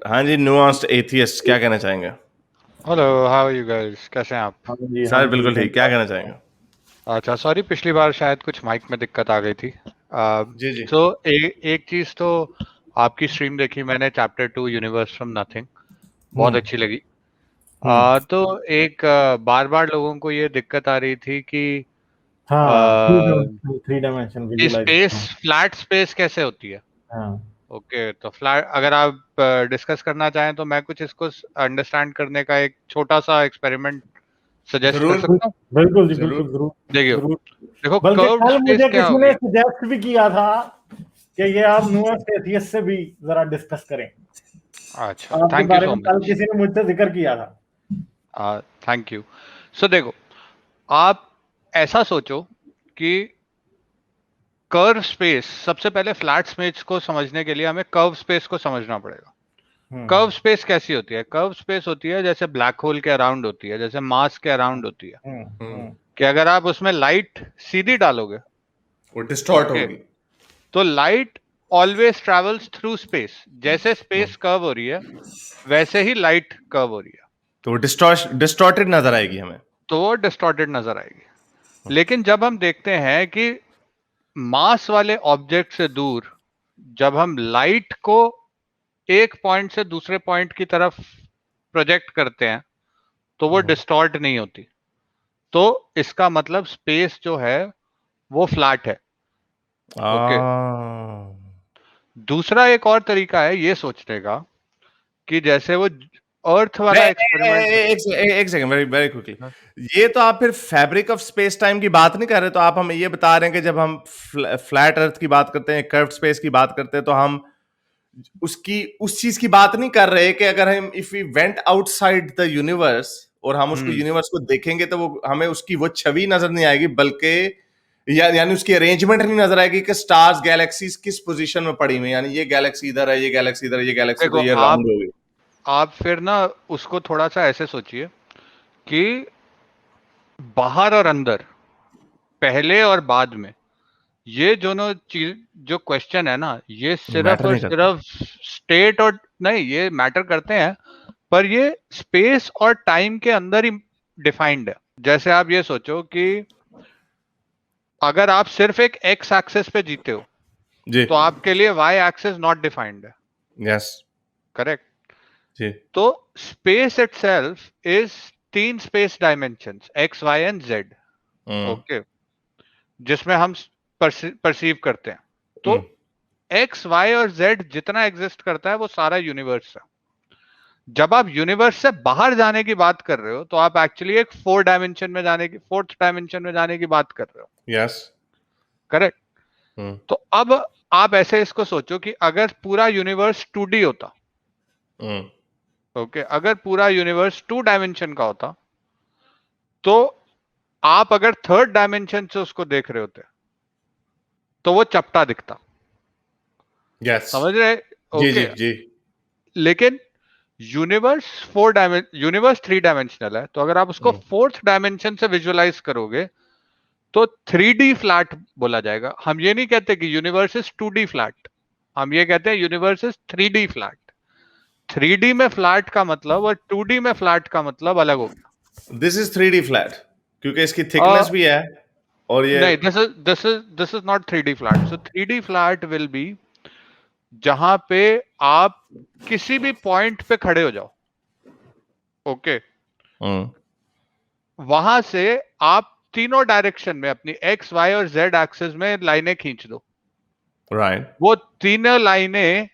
हाँ जी, nuanced atheist क्या कहना चाहेंगे? Hello, how are you guys? कैसे हैं आप? हाँ जी, हाँ सर जी, बिल्कुल ठीक, क्या कहना धन्यवाद। चाहेंगे? अच्छा, सॉरी, पिछली बार शायद कुछ माइक में दिक्कत आ गई थी। जी जी। तो एक चीज तो आपकी स्ट्रीम देखी मैंने, चैप्टर 2 यूनिवर्स फ्रॉम नथिंग, बहुत हम्म अच्छी लगी। हम्म तो एक बार बार लोगों को ये दिक्कत आ रही थी हाँ, थ्री डायमेंशन कि विजुअलाइजेशन। स्पेस, फ्लैट स्पेस कैसे होती है। हाँ ओके, तो फ्लैट अगर आप डिस्कस करना चाहें तो मैं कुछ इसको अंडरस्टैंड करने का एक छोटा सा एक्सपेरिमेंट सजेस्ट कर जरूर सकता हूँ। बिल्कुल जी, जरूर। बिल्कुल, जरूर देखिए, जरूर। देखो बल्कि कर्व्ड कल स्पेस मुझे क्या किसी ने होगी। सजेस्ट भी किया था कि ये आप नुआंस एथियस्ट से भी जरा डिस्कस करें। अच्छा, आपके थैंक यू बारे सो में कल मच। किसी ने मुझसे जिक्र किया था। Thank you. सो देखो, आप ऐसा सोचो कि कर्व स्पेस, सबसे पहले फ्लैट स्पेस को समझने के लिए हमें कर्व स्पेस को समझना पड़ेगा। हम्म कर्व स्पेस कैसी होती है? कर्व स्पेस होती है जैसे ब्लैक होल के अराउंड होती है, जैसे मास के अराउंड होती है। हम्म हम्म। हम्म कि अगर आप उसमें लाइट सीधी डालोगे, वो डिस्टॉर्ट ओके, होगी। तो light always travels through space. जैसे हम्म। स्पेस कर्व हो रही है वैसे ही लाइट कर्व हो रही है, तो वो डिस्टॉर्टेड नजर आएगी हमें। तो वो डिस्टॉर्टेड नजर आएगी। लेकिन जब हम देखते हैं कि मास वाले ऑब्जेक्ट से दूर, जब हम लाइट को एक पॉइंट से दूसरे पॉइंट की तरफ प्रोजेक्ट करते हैं तो वो हम्म। डिस्टॉर्ट नहीं होती। तो इसका मतलब स्पेस जो है वो फ्लैट है। आ ओके, दूसरा एक और तरीका है ये सोचने का कि जैसे वो अर्थ नहीं, वाला एक्सपेरिमेंट। एक सेकंड, वेरी वेरी क्विकली। ये तो आप फिर फैब्रिक ऑफ स्पेस टाइम की बात नहीं कर रहे, तो आप हमें ये बता रहे हैं कि जब हम फ्लैट अर्थ की बात करते हैं, कर्व्ड स्पेस की बात करते हैं, तो हम उसकी उस चीज की बात नहीं कर रहे कि अगर हम if we went outside the universe और हम उसको हम्म यूनिवर्स को देखेंगे तो वो हमें उसकी वो छवि नजर नहीं आएगी, बल्कि यानी उसकी अरेंजमेंट नहीं नजर आएगी कि स्टार्स गैलेक्सीज किस पोजीशन में पड़ी हुई, यानी ये गैलेक्सी इधर है, ये गैलेक्सी इधर है, ये गैलेक्सी इधर, देखो, ये राउंड हो गई। आप फिर ना उसको थोड़ा सा ऐसे सोचिए कि बाहर और अंदर, पहले और बाद में, ये दोनों चीज, जो क्वेश्चन है ना, ये सिर्फ मैटर और नहीं करता। सिर्फ स्टेट और नहीं, ये मैटर करते हैं, पर ये स्पेस और टाइम के अंदर ही डिफाइंड है। जैसे आप ये सोचो कि अगर आप सिर्फ एक एक्स एक्सेस पे जीते हो जी। तो आपके लिए वाई एक्सेस नॉट डिफाइंड है। यस। करेक्ट? जी। तो स्पेस इटसेल्फ इज तीन space dimensions, X Y and Z. Hmm. Okay, जिसमें हम परसीव करते हैं। तो हम्म। एक्स वाई और जेड जितना एग्जिस्ट करता है वो सारा यूनिवर्स है। जब आप यूनिवर्स से बाहर जाने की बात कर रहे हो तो आप एक्चुअली एक फोर्थ डायमेंशन में जाने की बात कर रहे हो। यस। करेक्ट? हम्म। तो अब आप ऐसे इसको सोचो कि अगर पूरा यूनिवर्स 2D होता, हम्म। ओके, अगर पूरा यूनिवर्स 2 डायमेंशन का होता, तो आप अगर थर्ड डायमेंशन से उसको देख रहे होते तो वो चपटा दिखता। यस। समझ रहे? जी जी ओके, जी। लेकिन यूनिवर्स 3 डायमेंशनल है, तो अगर आप उसको हम्म। फोर्थ डायमेंशन से विजुअलाइज करोगे तो 3D फ्लैट बोला जाएगा। हम ये नहीं कहते कि यूनिवर्स इज 2D फ्लैट, हम ये कहते हैं universe is 3D flat. 3D में फ्लैट का मतलब और 2D में फ्लैट का मतलब अलग हो दिस इज 3D फ्लैट क्योंकि इसकी गया। थिकनेस भी है और ये। नहीं, this is not 3D flat. So 3D flat will be जहां पे आप किसी भी पॉइंट पे खड़े हो जाओ, ओके, हम्म। वहां से आप तीनों डायरेक्शन में अपनी एक्स वाई और जेड एक्सिस में लाइनें खींच दो, राइट। वो तीनों लाइनें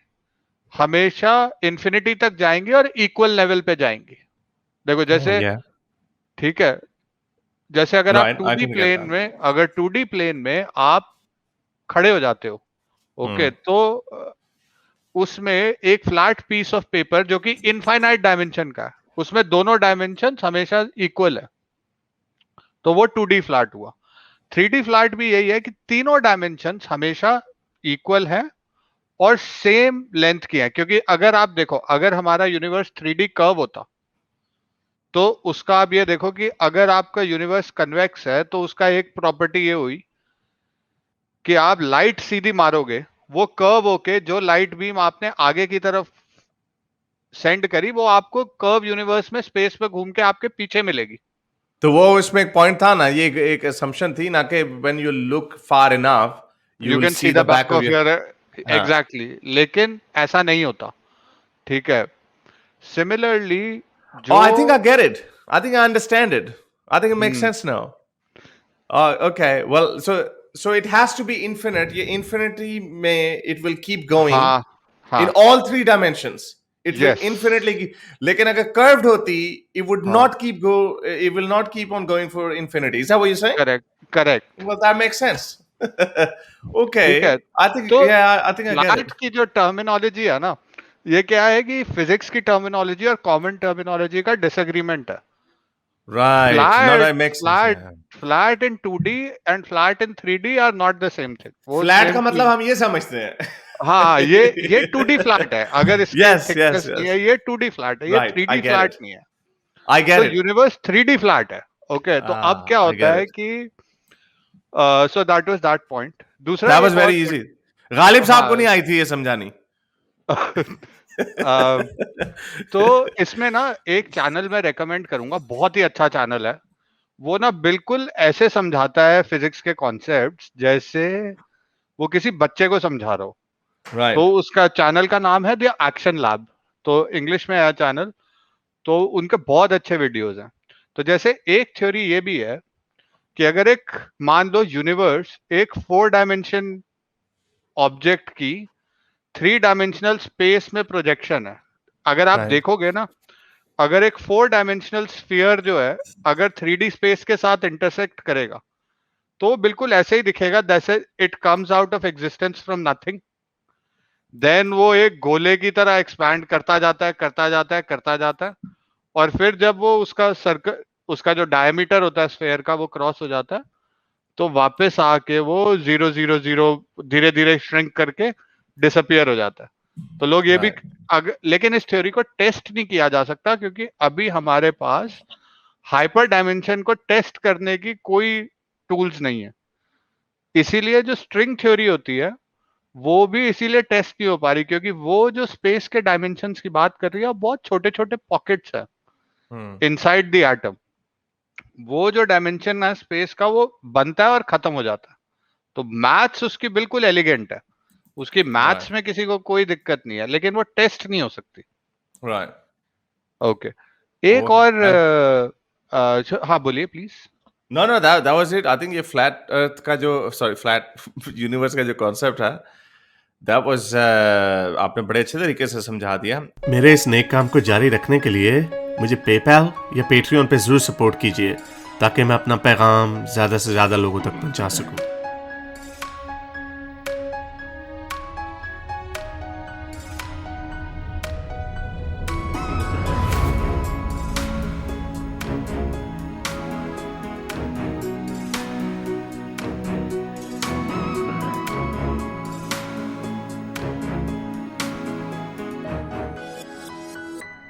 हमेशा इंफिनिटी तक जाएंगी और इक्वल लेवल पे जाएंगी। देखो जैसे, या ठीक है, जैसे अगर आप right, two I D think get plane that. में अगर 2D प्लेन में आप खड़े हो जाते हो, ओके, हम्म। तो उसमें एक फ्लैट पीस ऑफ पेपर जो कि इनफाइनाइट डायमेंशन का है, उसमें दोनों डायमेंशन हमेशा इक्वल है, तो वो 2D फ्लैट हुआ। 3D फ्लैट भी यही है कि तीनों डायमेंशन हमेशा इक्वल है और सेम लेंथ की है। क्योंकि अगर आप देखो, अगर हमारा यूनिवर्स 3D कर्व होता तो उसका आप ये देखो कि अगर आपका यूनिवर्स कन्वेक्स है तो उसका एक प्रॉपर्टी ये हुई कि आप लाइट सीधी मारोगे, वो कर्व होके जो लाइट बीम आपने आगे की तरफ सेंड करी वो आपको कर्व यूनिवर्स में स्पेस पे घूम के आपके पीछे मिलेगी। तो वो उसमें एक पॉइंट था ना, ये एक असम्पशन थी ना कि when you look far enough you can see the back of your, exactly, लेकिन ऐसा नहीं होता, ठीक है। सिमिलरली जो I think I get it, I think I understand it, I think it makes sense now. Okay, well, so it has to be infinite. ये infinity में it will keep going in all three dimensions. It will infinitely लेकिन अगर curved होती, it would not it will not keep on going for infinity. Is that what you're saying? Correct. Well, that makes sense. Okay. I think तो I think I get it. की जो terminology है ना, ये क्या है कि फिजिक्स की टर्मिनोलॉजी और कॉमन टर्मिनोलॉजी का डिसएग्रीमेंट है। Right. No, that makes sense. Flat in 2D and flat in 3D are not the same thing. Flat का मतलब हम ये समझते हैं। हाँ, ये 2D फ्लैट है, अगर इसकी yes. ये 2D फ्लैट है, ये 3D फ्लैट नहीं है। I get it. Universe 3D flat है। ओके, तो अब क्या होता है कि so that was that point. दूसरा that was very easy. Ghalib साहब को नहीं आई थी ये समझानी। तो इसमें ना एक चैनल मैं रेकमेंड करूंगा, बहुत ही अच्छा चैनल है वो ना, बिल्कुल ऐसे समझाता है फिजिक्स के कॉन्सेप्ट्स जैसे वो किसी बच्चे को समझा रहा हो। Right. तो उसका चैनल का नाम है द एक्शन लैब, तो इंग्लिश में है चैनल, तो उनके बहुत अच्छे वीडियोस हैं। तो जैसे एक थ्योरी ये भी है कि अगर एक, मान लो यूनिवर्स एक 4 डायमेंशन ऑब्जेक्ट की 3 डायमेंशनल स्पेस में प्रोजेक्शन है। अगर आप देखोगे ना, अगर एक 4 डायमेंशनल स्फीयर जो है अगर 3D स्पेस के साथ इंटरसेक्ट करेगा तो बिल्कुल ऐसे ही दिखेगा जैसे it comes out of existence from nothing, then वो एक गोले की तरह एक्सपैंड करता जाता है और फिर जब वो उसका सर्कल, उसका जो डायमीटर होता है स्फीयर का, वो क्रॉस हो जाता है तो वापस आके वो 0 0 0 धीरे धीरे श्रिंक करके डिसअपियर हो जाता है। तो लोग ये भी लेकिन इस थ्योरी को टेस्ट नहीं किया जा सकता क्योंकि अभी हमारे पास हाइपर डायमेंशन को टेस्ट करने की कोई टूल्स नहीं है। इसीलिए जो स्ट्रिंग थ्योरी होती है वो भी इसीलिए टेस्ट नहीं हो पा रही क्योंकि वो जो स्पेस के डायमेंशंस की बात कर रही है बहुत छोटे छोटे पॉकेट्स है इनसाइड द एटम। वो जो डायमेंशन है स्पेस का वो बनता है और खत्म हो जाता है। तो मैथ्स उसकी बिल्कुल एलिगेंट है, उसकी मैथ्स में किसी को कोई दिक्कत नहीं है, लेकिन वो टेस्ट नहीं हो सकती। राइट, ओके, एक और हाँ बोलिए please. No, that was it. I think ये flat earth का जो, sorry, flat universe का जो concept है, that was आपने बड़े अच्छे तरीके से समझा दिया। मेरे इस नेक काम को जारी रखने के लिए मुझे पेपैल या पेट्रियन पे जरूर सपोर्ट कीजिए ताकि मैं अपना पैगाम ज्यादा से ज्यादा लोगों तक पहुंचा सकूं।